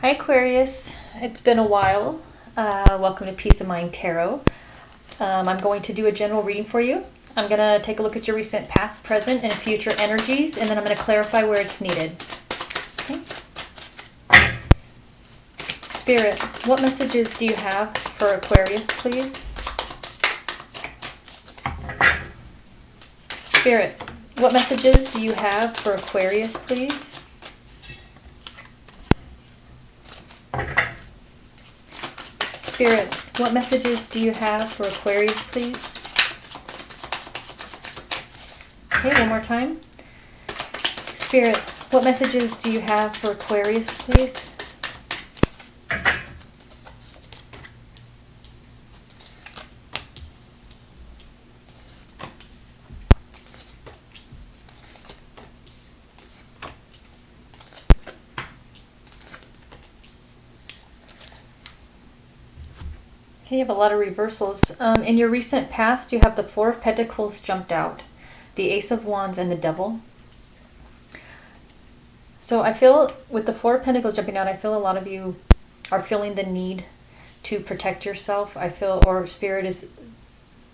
Hi Aquarius, it's been a while. Welcome to Peace of Mind Tarot. I'm going to do a general reading for you. I'm going to take a look at your recent, past, present, and future energies, and then I'm going to clarify where it's needed. Okay. Spirit, what messages do you have for Aquarius, please? Spirit, what messages do you have for Aquarius, please? Spirit, what messages do you have for Aquarius, please? Okay, one more time. Spirit, what messages do you have for Aquarius, please? Okay, you have a lot of reversals. In your recent past, you have the Four of Pentacles jumped out, the Ace of Wands, and the Devil. So I feel with the Four of Pentacles jumping out, I feel a lot of you are feeling the need to protect yourself. I feel, or Spirit is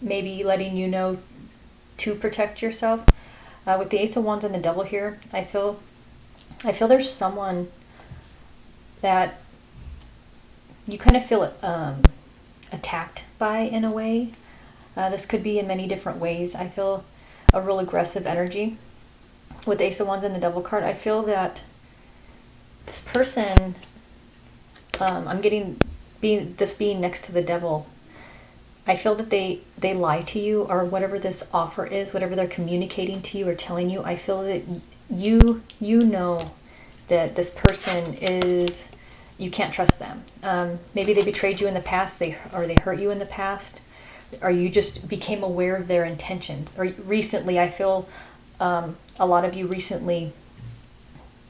maybe letting you know to protect yourself. With the Ace of Wands and the Devil here, I feel there's someone that you kind of feel attacked by in a way. This could be in many different ways. I feel a real aggressive energy. With the Ace of Wands and the Devil card, I feel that this person, I'm getting being next to the Devil. I feel that they lie to you, or whatever this offer is, whatever they're communicating to you or telling you. I feel that you know that this person is, you can't trust them. Maybe they betrayed you in the past, or they hurt you in the past, or you just became aware of their intentions. Or recently, I feel a lot of you recently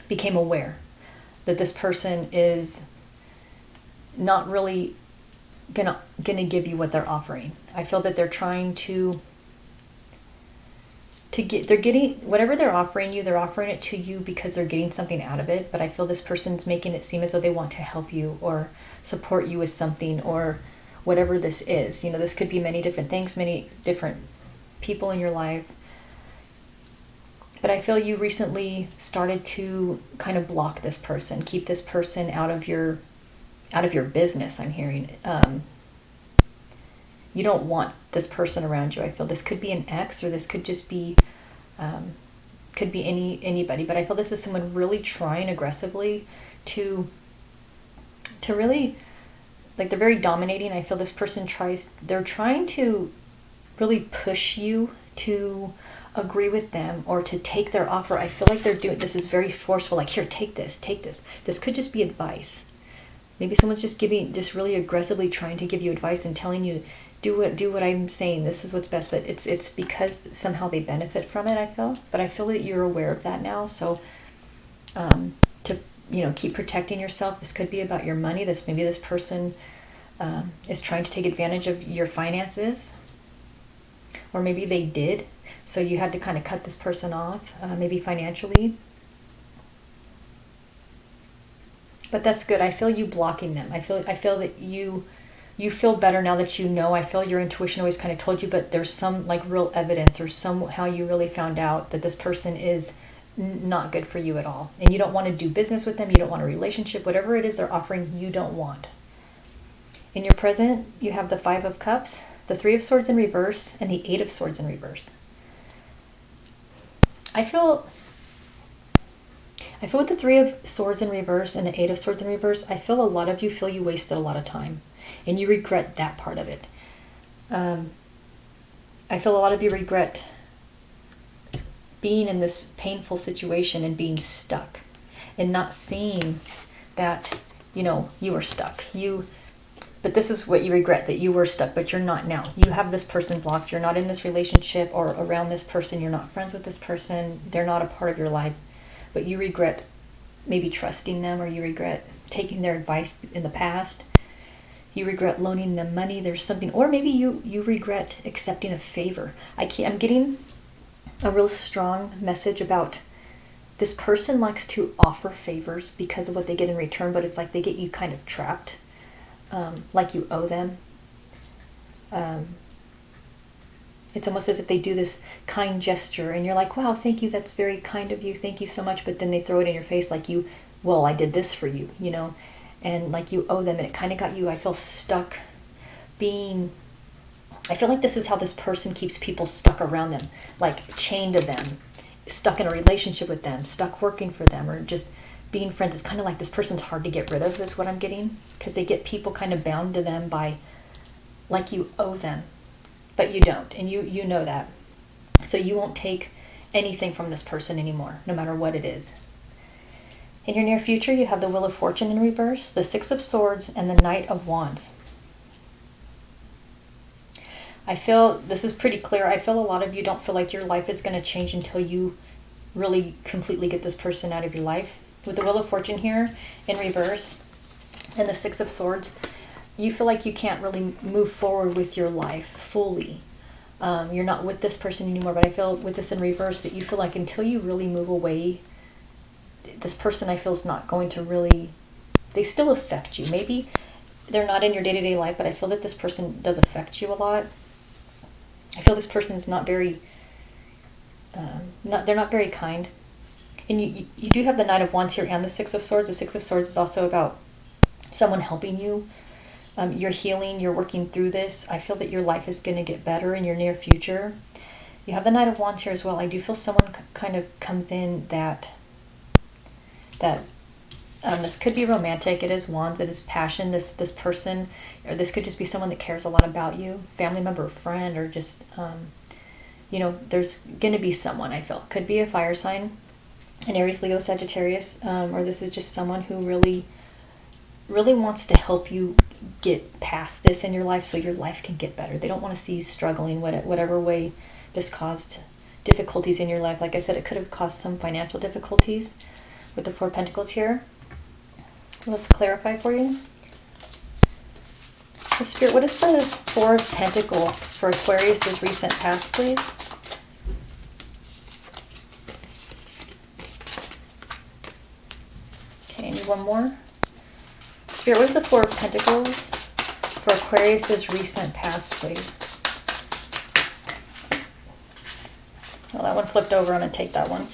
became aware that this person is not really gonna give you what they're offering. I feel that they're trying to get, they're getting whatever they're offering you, they're offering it to you because they're getting something out of it. But I feel this person's making it seem as though they want to help you or support you with something, or whatever this is. You know, this could be many different things, many different people in your life. But I feel you recently started to kind of block this person, keep this person out of your business, I'm hearing. You don't want this person around you. I feel this could be an ex, or this could just be, could be anybody. But I feel this is someone really trying aggressively to really, like, they're very dominating. I feel this person they're trying to really push you to agree with them or to take their offer. I feel like they're doing, this is very forceful, like, here, take this. This could just be advice. Maybe someone's just really aggressively trying to give you advice and telling you, do what I'm saying. This is what's best. But it's because somehow they benefit from it, I feel. But I feel that you're aware of that now. So to keep protecting yourself. This could be about your money. Maybe this person is trying to take advantage of your finances, or maybe they did. So you had to kind of cut this person off, maybe financially. But that's good. I feel you blocking them. I feel that you feel better now that you know. I feel your intuition always kind of told you, but there's some like real evidence, or somehow you really found out that this person is not good for you at all. And you don't want to do business with them. You don't want a relationship. Whatever it is they're offering, you don't want. In your present, you have the Five of Cups, the Three of Swords in reverse, and the Eight of Swords in reverse. I feel with the Three of Swords in reverse and the Eight of Swords in reverse, I feel a lot of you feel you wasted a lot of time. And you regret that part of it. I feel a lot of you regret being in this painful situation and being stuck. And not seeing that, you were stuck. But this is what you regret, that you were stuck, but you're not now. You have this person blocked. You're not in this relationship or around this person. You're not friends with this person. They're not a part of your life. But you regret maybe trusting them, or you regret taking their advice in the past. You regret loaning them money. There's something, or maybe you regret accepting a favor. I'm getting a real strong message about this person likes to offer favors because of what they get in return, but it's like they get you kind of trapped, like you owe them. It's almost as if they do this kind gesture and you're like, wow, thank you, that's very kind of you, thank you so much. But then they throw it in your face like well, I did this for you, you know, and like you owe them. And it kind of got you, I feel, stuck I feel like this is how this person keeps people stuck around them, like chained to them, stuck in a relationship with them, stuck working for them, or just being friends. It's kind of like this person's hard to get rid of, is what I'm getting, because they get people kind of bound to them by, like you owe them, but you don't, and you know that. So you won't take anything from this person anymore, no matter what it is. In your near future, you have the Wheel of Fortune in reverse, the Six of Swords, and the Knight of Wands. I feel this is pretty clear. I feel a lot of you don't feel like your life is going to change until you really completely get this person out of your life. With the Wheel of Fortune here in reverse and the Six of Swords, you feel like you can't really move forward with your life fully. You're not with this person anymore, but I feel with this in reverse that you feel like until you really move away, this person, I feel, is not going to really, they still affect you. Maybe they're not in your day-to-day life, but I feel that this person does affect you a lot. I feel this person is not very, they're not very kind. And you do have the Knight of Wands here and the Six of Swords. The Six of Swords is also about someone helping you. You're healing, you're working through this. I feel that your life is going to get better in your near future. You have the Knight of Wands here as well. I do feel someone kind of comes in that this could be romantic. It is Wands, it is passion. This person, or this could just be someone that cares a lot about you, family member, friend, or just, there's going to be someone, I feel. Could be a fire sign, an Aries, Leo, Sagittarius, or this is just someone who really, really wants to help you get past this in your life so your life can get better. They don't want to see you struggling, whatever way this caused difficulties in your life. Like I said, it could have caused some financial difficulties with the Four of Pentacles here. Let's clarify for you. So Spirit, what is the Four of Pentacles for Aquarius' recent past, please? Okay, I need one more. Spirit, what is the Four of Pentacles for Aquarius' recent past, please? Well, that one flipped over. I'm going to take that one.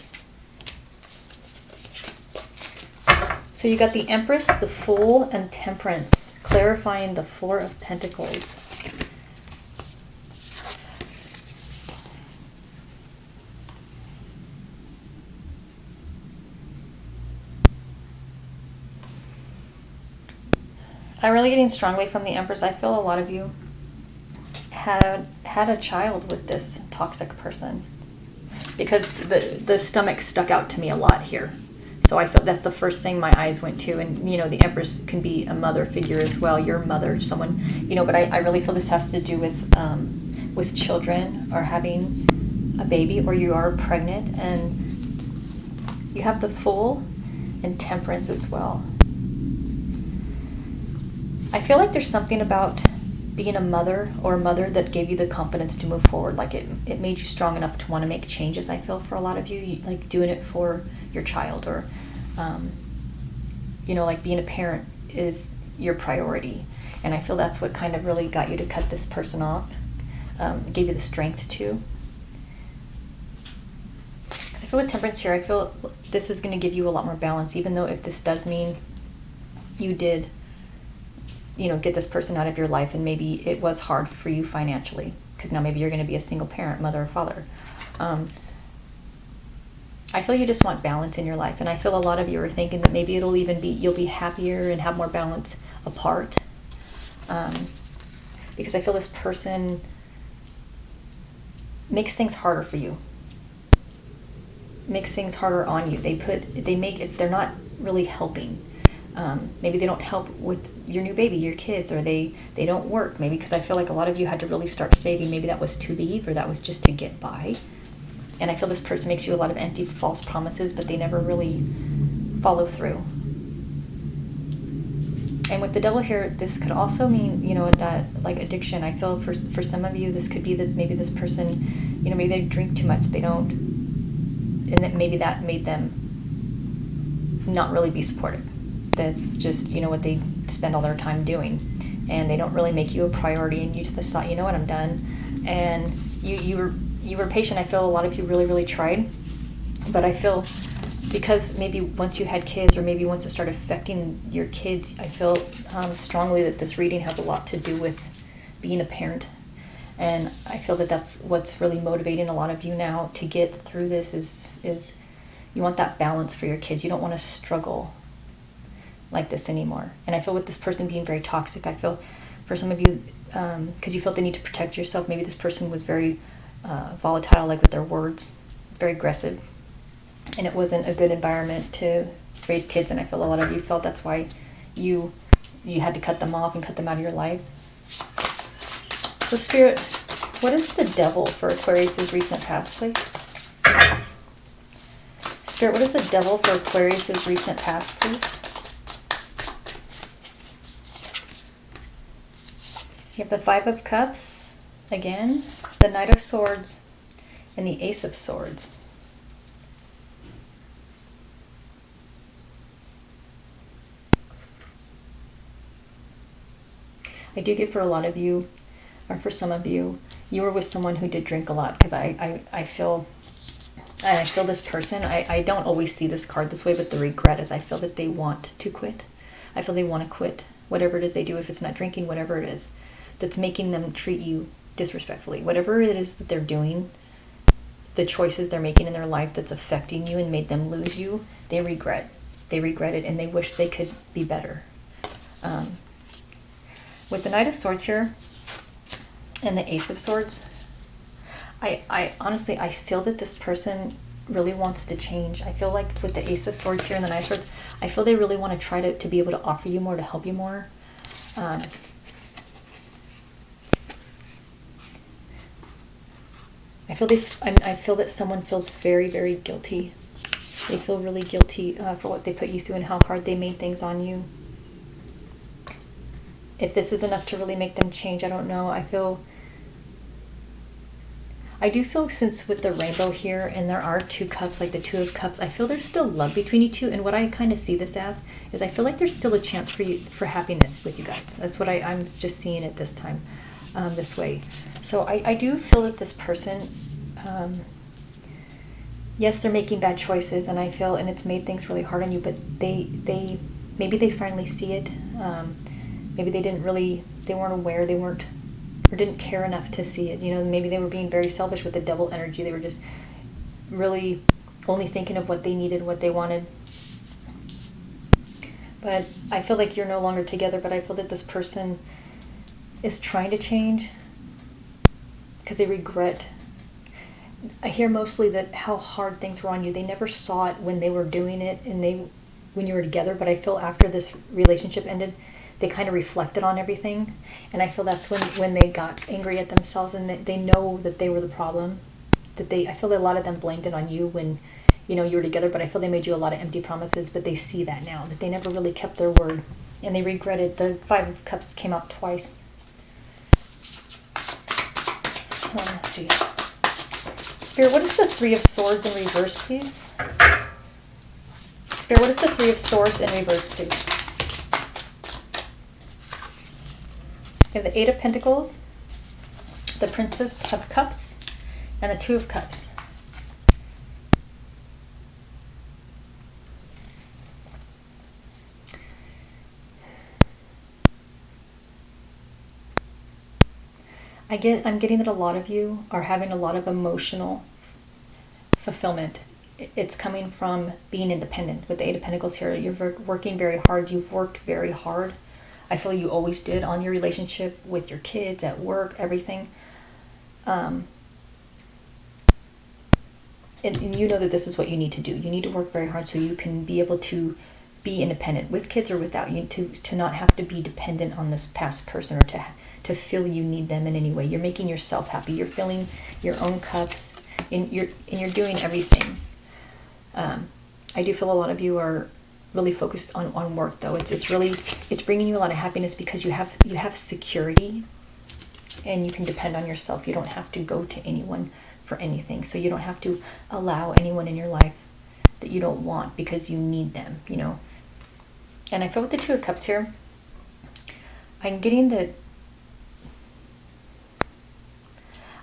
So you got the Empress, the Fool, and Temperance, clarifying the Four of Pentacles. I'm really getting strongly from the Empress. I feel a lot of you had a child with this toxic person, because the stomach stuck out to me a lot here. So I felt that's the first thing my eyes went to. And, the Empress can be a mother figure as well. Your mother, someone, but I really feel this has to do with children or having a baby, or you are pregnant. And you have the Fool and Temperance as well. I feel like there's something about being a mother or a mother that gave you the confidence to move forward. Like it made you strong enough to want to make changes, I feel, for a lot of you, like doing it for your child, or like being a parent is your priority. And I feel that's what kind of really got you to cut this person off, gave you the strength to. Because I feel with Temperance here, I feel this is going to give you a lot more balance, even though if this does mean you did get this person out of your life, and maybe it was hard for you financially, because now maybe you're going to be a single parent, mother or father. I feel you just want balance in your life, and I feel a lot of you are thinking that maybe it'll even be, you'll be happier and have more balance apart, because I feel this person makes things harder for you, makes things harder on you. They're not really helping. Maybe they don't help with your new baby, your kids, or they don't work. Maybe because I feel like a lot of you had to really start saving. Maybe that was to leave, or that was just to get by. And I feel this person makes you a lot of empty, false promises, but they never really follow through. And with the Devil here, this could also mean, that like addiction. I feel for some of you, this could be that maybe this person, maybe they drink too much. They don't, and that maybe that made them not really be supported. That's just, what they spend all their time doing, and they don't really make you a priority, and you just thought, you know what, I'm done. And you were patient. I feel a lot of you really, really tried, but I feel because maybe once you had kids, or maybe once it started affecting your kids, I feel strongly that this reading has a lot to do with being a parent. And I feel that that's what's really motivating a lot of you now to get through this is you want that balance for your kids. You don't want to struggle like this anymore. And I feel with this person being very toxic, I feel for some of you, because you felt the need to protect yourself, maybe this person was very volatile, like with their words, very aggressive. And it wasn't a good environment to raise kids. And I feel a lot of you felt that's why you had to cut them off and cut them out of your life. So Spirit, what is the devil for Aquarius' recent past, please? Spirit, what is the devil for Aquarius' recent past, please? You have the Five of Cups, again, the Knight of Swords, and the Ace of Swords. I do get for a lot of you, or for some of you, you were with someone who did drink a lot, because I feel this person, I don't always see this card this way, but the regret is I feel that they want to quit. I feel they want to quit whatever it is they do, if it's not drinking, whatever it is, that's making them treat you disrespectfully. Whatever it is that they're doing, the choices they're making in their life that's affecting you and made them lose you, they regret. They regret it, and they wish they could be better. With the Knight of Swords here and the Ace of Swords, I honestly, I feel that this person really wants to change. I feel like with the Ace of Swords here and the Knight of Swords, I feel they really want to try to be able to offer you more, to help you more. I feel that someone feels very, very guilty. They feel really guilty for what they put you through and how hard they made things on you. If this is enough to really make them change, I don't know. I do feel, since with the rainbow here and there are two cups, like the Two of Cups, I feel there's still love between you two. And what I kind of see this as is I feel like there's still a chance for happiness with you guys. That's what I'm just seeing it this time, this way. So I do feel that this person, yes, they're making bad choices, and I feel, and it's made things really hard on you, but maybe they finally see it. Maybe they weren't aware, or didn't care enough to see it. Maybe they were being very selfish with the devil energy. They were just really only thinking of what they needed, what they wanted. But I feel like you're no longer together, but I feel that this person is trying to change because they regret. I hear mostly that how hard things were on you. They never saw it when they were doing it and when you were together, but I feel after this relationship ended, they kind of reflected on everything, and I feel that's when they got angry at themselves, and they know that they were the problem. I feel that a lot of them blamed it on you when you were together, but I feel they made you a lot of empty promises, but they see that now, that they never really kept their word, and they regret it. The Five of Cups came out twice. So let's see. Spirit, what is the Three of Swords in reverse, please? Spirit, what is the Three of Swords in reverse, please? You have the Eight of Pentacles, the Princess of Cups, and the Two of Cups. I'm getting that a lot of you are having a lot of emotional fulfillment. It's coming from being independent. With the Eight of Pentacles here, you're working very hard. You've worked very hard. I feel you always did on your relationship with your kids, at work, everything. And you know that this is what you need to do. You need to work very hard so you can be able to be independent, with kids or without. You to not have to be dependent on this past person, or to feel you need them in any way. You're making yourself happy. You're filling your own cups, and you're doing everything. I do feel a lot of you are really focused on work, though. It's bringing you a lot of happiness because you have security, and you can depend on yourself. You don't have to go to anyone for anything, so you don't have to allow anyone in your life that you don't want because you need them, you know. And I feel with the Two of Cups here, I'm getting that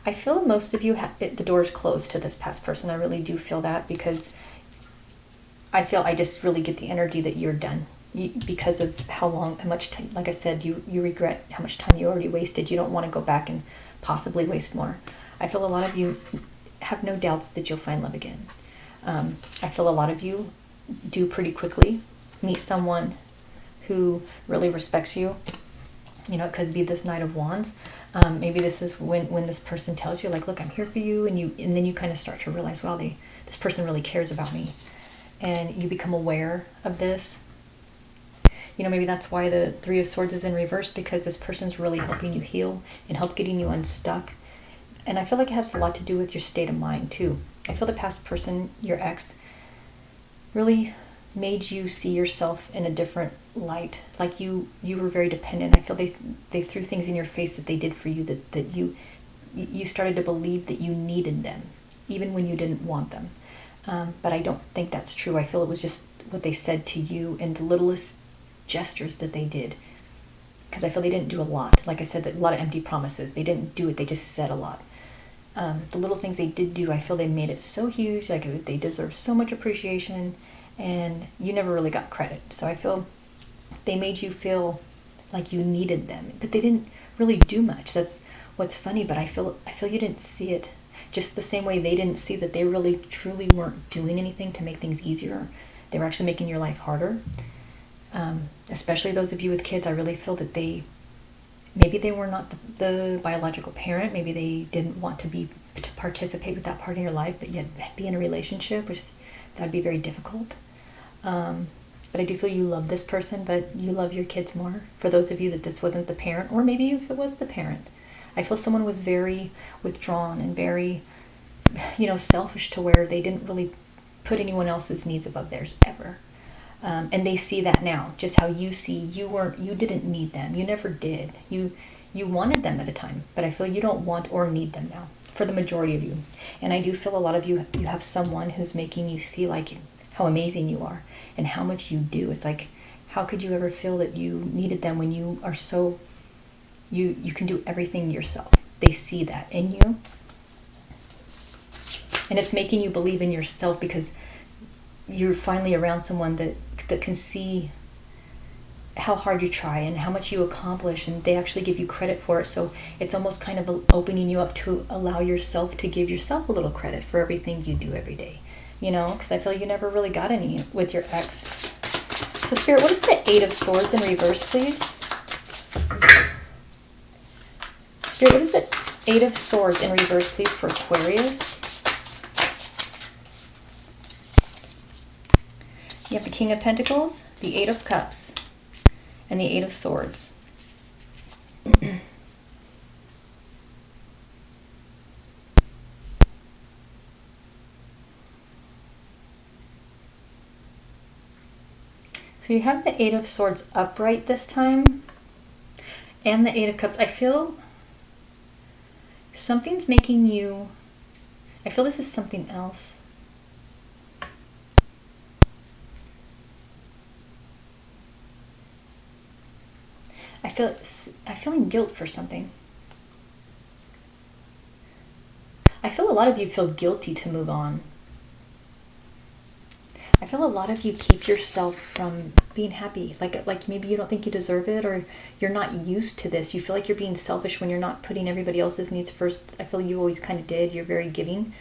I feel most of you, the door's closed to this past person. I really do feel that, because I feel I just really get the energy that you're done. Because of how much time, like I said, you regret how much time you already wasted. You don't want to go back and possibly waste more. I feel a lot of you have no doubts that you'll find love again. I feel a lot of you do pretty quickly meet someone who really respects you. You know, it could be this Knight of Wands. Maybe this is when this person tells you, like, look, I'm here for you, and then you kind of start to realize, well, this person really cares about me, and you become aware of this. You know, maybe that's why the Three of Swords is in reverse, because this person's really helping you heal and help getting you unstuck. And I feel like it has a lot to do with your state of mind too. I feel the past person, your ex, really made you see yourself in a different light. Like you were very dependent. I feel they threw things in your face that they did for you, that you started to believe that you needed them, even when you didn't want them. But I don't think that's true. I feel it was just what they said to you and the littlest gestures that they did. Because I feel they didn't do a lot. Like I said, a lot of empty promises. They didn't do it. They just said a lot. The little things they did do, I feel they made it so huge. Like they deserve so much appreciation, and you never really got credit. So I feel they made you feel like you needed them, but they didn't really do much. That's what's funny. But I feel you didn't see it, just the same way they didn't see that they really truly weren't doing anything to make things easier. They were actually making your life harder. Especially those of you with kids, I really feel that maybe they were not the biological parent. Maybe they didn't want to participate with that part in your life, but yet be in a relationship, that'd be very difficult. But I do feel you love this person, but you love your kids more. For those of you that this wasn't the parent, or maybe if it was the parent, I feel someone was very withdrawn and very, selfish, to where they didn't really put anyone else's needs above theirs ever. And they see that now, just how you see you didn't need them. You never did. You wanted them at a time, but I feel you don't want or need them now, for the majority of you. And I do feel a lot of you have someone who's making you see like how amazing you are and how much you do. It's like, how could you ever feel that you needed them when you are so, you can do everything yourself? They see that in you. And it's making you believe in yourself, because you're finally around someone that can see how hard you try and how much you accomplish, and they actually give you credit for it. So it's almost kind of opening you up to allow yourself to give yourself a little credit for everything you do every day, because I feel you never really got any with your ex. So Spirit, what is the Eight of Swords in reverse, please? Spirit, what is the Eight of Swords in reverse, please, for Aquarius? You have the King of Pentacles, the Eight of Cups, and the Eight of Swords. So you have the Eight of Swords upright this time, and the Eight of Cups. I feel something's making you, I feel this is something else. I'm feeling guilt for something. I feel a lot of you feel guilty to move on. I feel a lot of you keep yourself from being happy. Like maybe you don't think you deserve it, or you're not used to this. You feel like you're being selfish when you're not putting everybody else's needs first. I feel you always kind of did. You're very giving.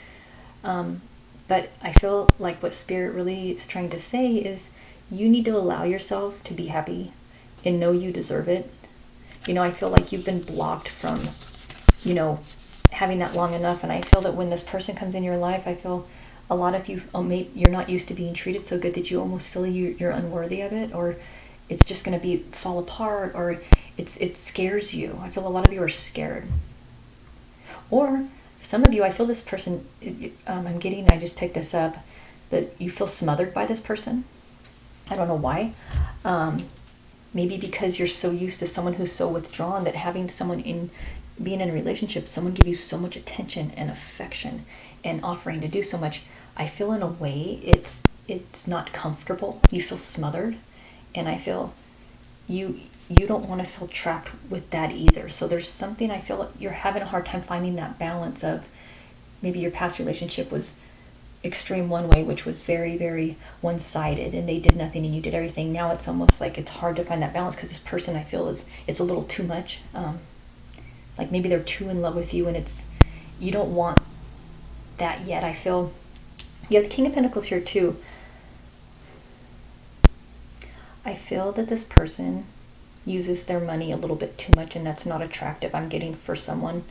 But I feel like what Spirit really is trying to say is you need to allow yourself to be happy and know you deserve it. I feel like you've been blocked from, having that long enough. And I feel that when this person comes in your life, I feel a lot of you, you're not used to being treated so good that you almost feel you're unworthy of it, or it's just going to fall apart, or it scares you. I feel a lot of you are scared. Or some of you, I feel this person, I just picked this up, that you feel smothered by this person. I don't know why. Maybe because you're so used to someone who's so withdrawn, that having being in a relationship, someone give you so much attention and affection and offering to do so much. I feel in a way it it's not comfortable. You feel smothered, and I feel you don't want to feel trapped with that either. So there's something, I feel like you're having a hard time finding that balance of maybe your past relationship was extreme one way, which was very, very one-sided, and they did nothing and you did everything. Now it's almost like it's hard to find that balance because this person, I feel, it's a little too much. Like maybe they're too in love with you, and you don't want that yet. I feel you have the King of Pentacles here too. I feel that this person uses their money a little bit too much, and that's not attractive. I'm getting for someone,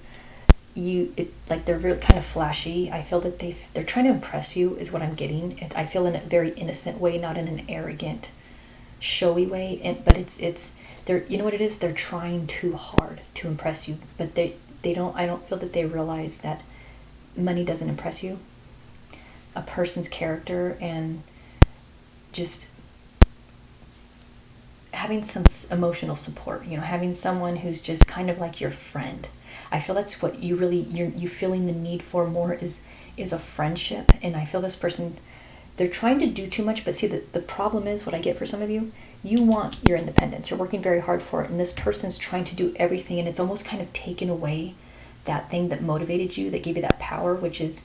like they're really kind of flashy. I feel that they're trying to impress you is what I'm getting. I feel in a very innocent way, not in an arrogant, showy way. But it's they're, you know what it is? They're trying too hard to impress you, but they don't. I don't feel that they realize that money doesn't impress you. A person's character and just having some emotional support, having someone who's just kind of like your friend. I feel that's what you feeling the need for more is a friendship. And I feel this person, they're trying to do too much, but see, the problem is, what I get for some of you want your independence. You're working very hard for it, and this person's trying to do everything, and it's almost kind of taken away that thing that motivated you, that gave you that power, which is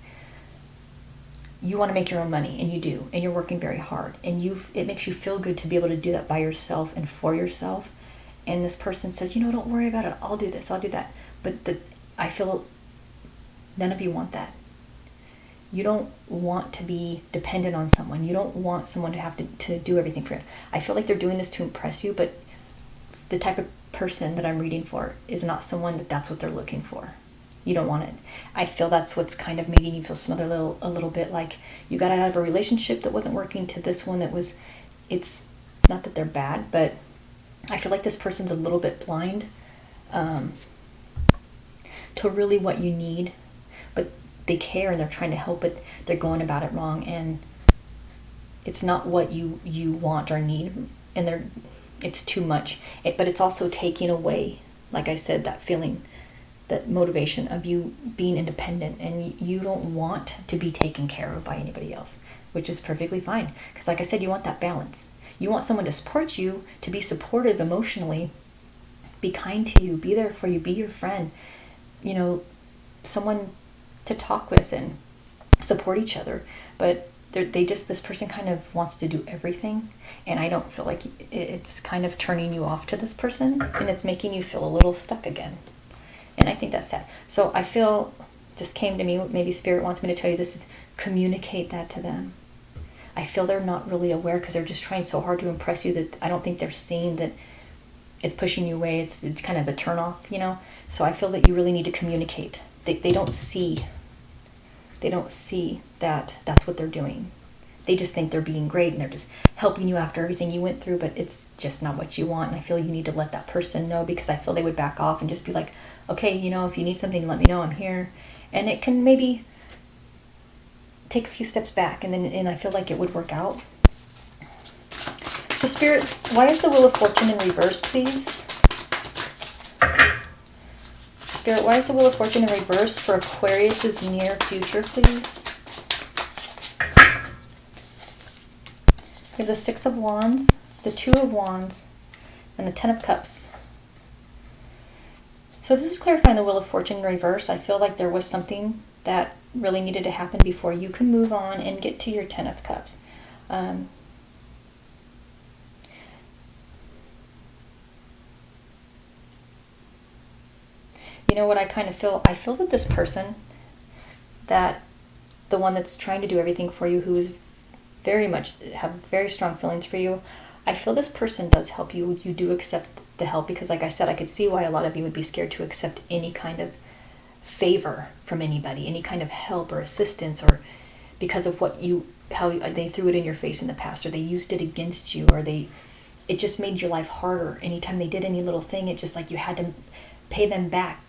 you want to make your own money, and you do, and you're working very hard, and it makes you feel good to be able to do that by yourself and for yourself. And this person says, don't worry about it, I'll do this, I'll do that. But I feel none of you want that. You don't want to be dependent on someone. You don't want someone to have to do everything for you. I feel like they're doing this to impress you, but the type of person that I'm reading for is not someone that's what they're looking for. You don't want it. I feel that's what's kind of making you feel smothered a little bit, like you got out of a relationship that wasn't working to this one that was. It's not that they're bad, but I feel like this person's a little bit blind to really what you need, but they care and they're trying to help, but they're going about it wrong, and it's not what you want or need, and it's too much. But it's also taking away, like I said, that feeling, that motivation of you being independent, and you don't want to be taken care of by anybody else, which is perfectly fine. Because like I said, you want that balance. You want someone to support you, to be supportive emotionally, be kind to you, be there for you, be your friend, someone to talk with and support each other. But this person kind of wants to do everything, and I don't feel like it's kind of turning you off to this person, and it's making you feel a little stuck again. And I think that's sad. So I feel, just came to me, maybe Spirit wants me to tell you this, is communicate that to them. I feel they're not really aware because they're just trying so hard to impress you that I don't think they're seeing that it's pushing you away. It's kind of a turn off, So I feel that you really need to communicate. They don't see that that's what they're doing. They just think they're being great and they're just helping you after everything you went through, but it's just not what you want. And I feel you need to let that person know, because I feel they would back off and just be like, okay, if you need something, let me know, I'm here. And it can maybe take a few steps back, and I feel like it would work out. So Spirit, why is the Wheel of Fortune in reverse, please? Spirit, why is the Wheel of Fortune in reverse for Aquarius's near future, please? We have the Six of Wands, the Two of Wands, and the Ten of Cups. So this is clarifying the Wheel of Fortune in reverse. I feel like there was something that really needed to happen before you can move on and get to your Ten of Cups. What I kind of feel? I feel that this person, that the one that's trying to do everything for you, who is very much, have very strong feelings for you, I feel this person does help you. You do accept the help, because like I said, I could see why a lot of you would be scared to accept any kind of favor from anybody, any kind of help or assistance, or because of how they threw it in your face in the past, or they used it against you, or it just made your life harder. Anytime they did any little thing, it just like you had to pay them back,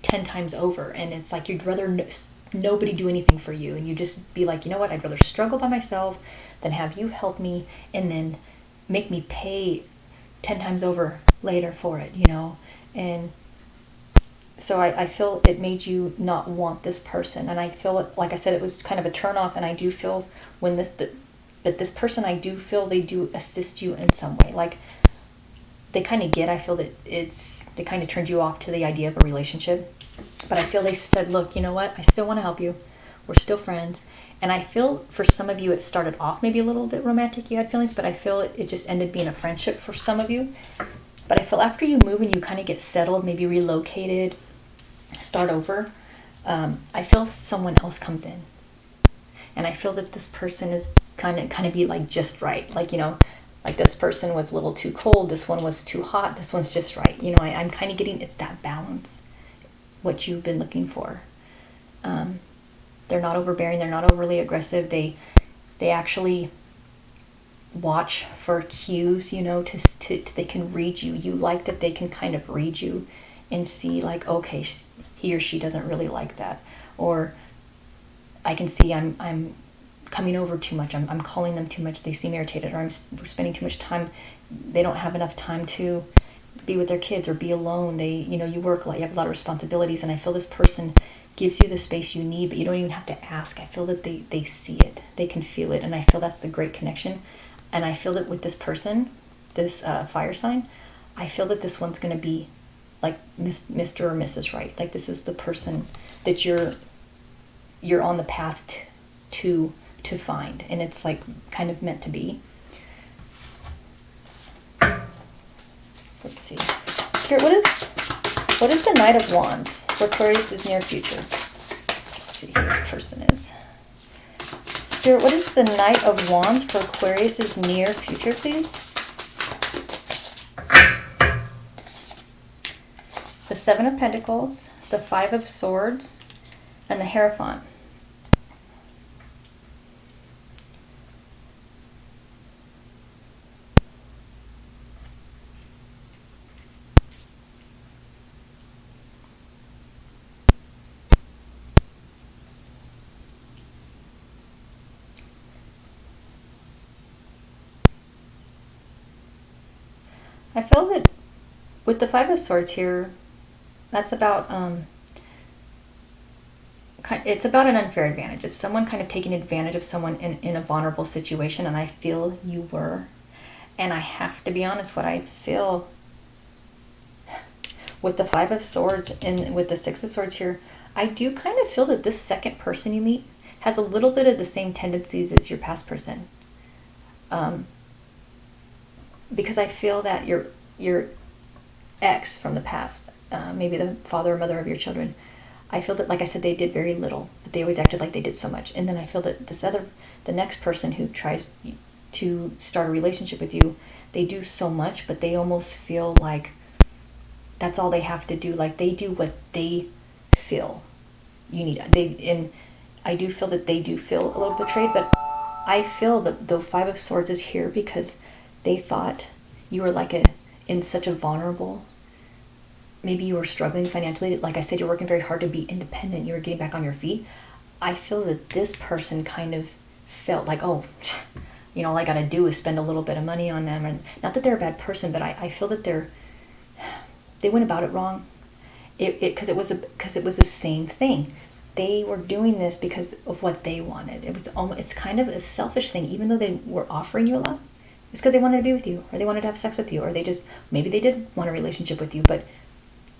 10 times over. And it's like you'd rather nobody do anything for you, and you just be like, what, I'd rather struggle by myself than have you help me and then make me pay 10 times over later for it, And so I feel it made you not want this person. And I feel it, like I said, it was kind of a turn off. And I do feel when But this person, I do feel they do assist you in some way. Like, they kind of get, I feel that they kind of turned you off to the idea of a relationship. But I feel they said, look, you know what? I still want to help you. We're still friends. And I feel for some of you, it started off maybe a little bit romantic. You had feelings, but I feel it just ended being a friendship for some of you. But I feel after you move and you kind of get settled, maybe relocated, start over, I feel someone else comes in. And I feel that this person is kind of be like just right. Like, you know, like this person was a little too cold. This one was too hot. This one's just right. You know, I'm kind of getting, it's that balance, what you've been looking for. They're not overbearing. They're not overly aggressive. They actually watch for cues, you know, to they can read you. You like that they can kind of read you and see like, okay, he or she doesn't really like that. Or I can see I'm coming over too much. I'm calling them too much. They seem irritated, or I'm spending too much time. They don't have enough time to be with their kids or be alone. You work a lot. You have a lot of responsibilities, and I feel this person gives you the space you need, but you don't even have to ask. I feel that they see it. They can feel it, and I feel that's the great connection. And I feel that with this person, this fire sign, I feel that this one's going to be like Mr. or Mrs. Right. Like this is the person that you're on the path to find, and it's like kind of meant to be. So let's see. Spirit, what is the Knight of Wands for Aquarius' near future? Let's see who this person is. Spirit, what is the Knight of Wands for Aquarius' near future, please? The Seven of Pentacles, the Five of Swords, and the Hierophant. I feel that with the Five of Swords here, that's about it's about an unfair advantage. It's someone kind of taking advantage of someone in a vulnerable situation, and I feel you were. And I have to be honest, what I feel with the Five of Swords and with the Six of Swords here, I do kind of feel that this second person you meet has a little bit of the same tendencies as your past person. Because I feel that your ex from the past, maybe the father or mother of your children, I feel that, like I said, they did very little, but they always acted like they did so much. And then I feel that the next person who tries to start a relationship with you, they do so much, but they almost feel like that's all they have to do. Like they do what they feel you need. And I do feel that they do feel a little betrayed, but I feel that the Five of Swords is here because they thought you were like in such a vulnerable, maybe you were struggling financially. Like I said, you're working very hard to be independent. You were getting back on your feet. I feel that this person kind of felt like, oh, you know, all I got to do is spend a little bit of money on them. And not that they're a bad person, but I feel that they went about it wrong. Because it was the same thing. They were doing this because of what they wanted. It's kind of a selfish thing, even though they were offering you a lot. It's because they wanted to be with you, or they wanted to have sex with you, or maybe they did want a relationship with you, but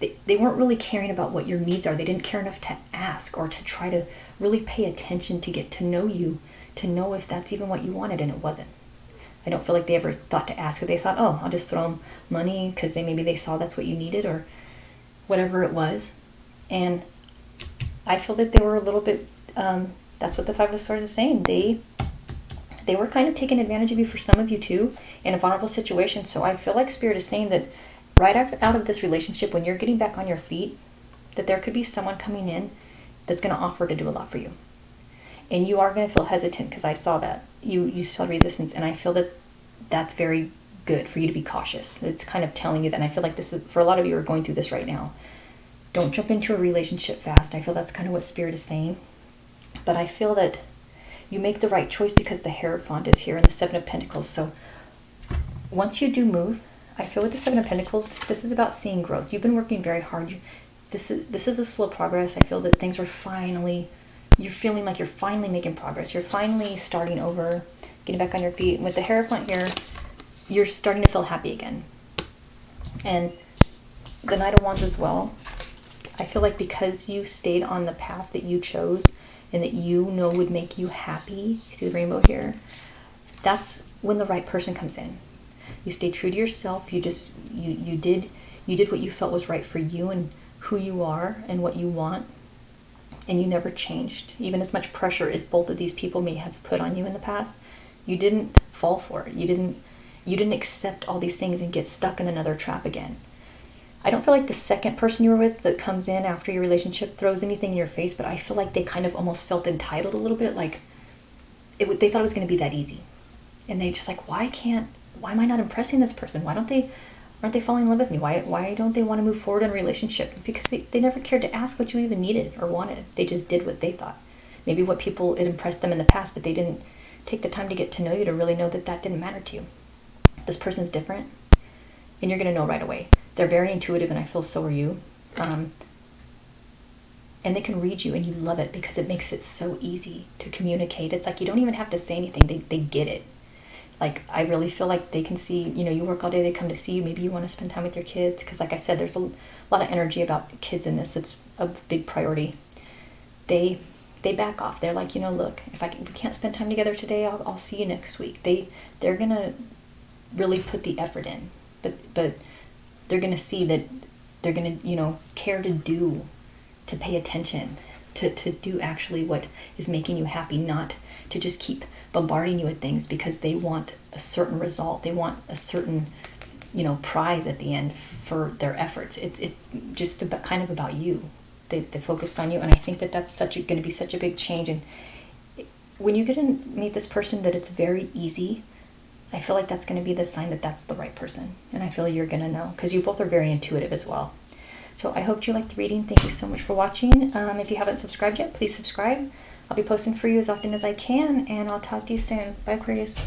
they weren't really caring about what your needs are. They didn't care enough to ask or to try to really pay attention to get to know you, to know if that's even what you wanted, and it wasn't. I don't feel like they ever thought to ask. They thought, oh, I'll just throw them money because maybe they saw that's what you needed or whatever it was. And I feel that they were a little bit, that's what the Five of Swords is saying. They were kind of taking advantage of you, for some of you too, in a vulnerable situation. So I feel like Spirit is saying that right out of this relationship, when you're getting back on your feet, that there could be someone coming in that's going to offer to do a lot for you. And you are going to feel hesitant because I saw that. You felt resistance, and I feel that that's very good for you to be cautious. It's kind of telling you that, and I feel like this is, for a lot of you who are going through this right now, don't jump into a relationship fast. I feel that's kind of what Spirit is saying. But I feel that you make the right choice because the Hierophant is here and the Seven of Pentacles. So once you do move, I feel with the Seven of Pentacles, this is about seeing growth. You've been working very hard. This is a slow progress. I feel that things are you're feeling like you're finally making progress. You're finally starting over. getting back on your feet. And with the Hierophant here, you're starting to feel happy again. And the Knight of Wands as well. I feel like because you stayed on the path that you chose and that you know would make you happy, see the rainbow here, that's when the right person comes in. You stay true to yourself. You did what you felt was right for you and who you are and what you want, and you never changed. Even as much pressure as both of these people may have put on you in the past, you didn't fall for it. You didn't accept all these things and get stuck in another trap again. I don't feel like the second person you were with that comes in after your relationship throws anything in your face, but I feel like they kind of almost felt entitled a little bit, like they thought it was going to be that easy. And they just like, why am I not impressing this person? Aren't they falling in love with me? Why don't they want to move forward in a relationship? Because they never cared to ask what you even needed or wanted. They just did what they thought. Maybe what people, it impressed them in the past, but they didn't take the time to get to know you to really know that that didn't matter to you. This person's different, and you're going to know right away. They're very intuitive, and I feel so are you. And they can read you, and you love it because it makes it so easy to communicate. It's like you don't even have to say anything. They get it. Like, I really feel like they can see, you work all day, they come to see you. Maybe you want to spend time with your kids. Because like I said, there's a lot of energy about kids in this. It's a big priority. They back off. They're like, look, if we can't spend time together today, I'll see you next week. They're going to really put the effort in. But they're going to see that they're going to, care to pay attention, to do actually what is making you happy, not to just keep bombarding you with things because they want a certain result. They want a certain, prize at the end for their efforts. It's just kind of about you. They focused on you, and I think that's going to be such a big change. And when you get to meet this person that it's very easy, I feel like that's going to be the sign that that's the right person. And I feel you're going to know because you both are very intuitive as well. So I hope you liked the reading. Thank you so much for watching. If you haven't subscribed yet, please subscribe. I'll be posting for you as often as I can, and I'll talk to you soon. Bye, Aquarius.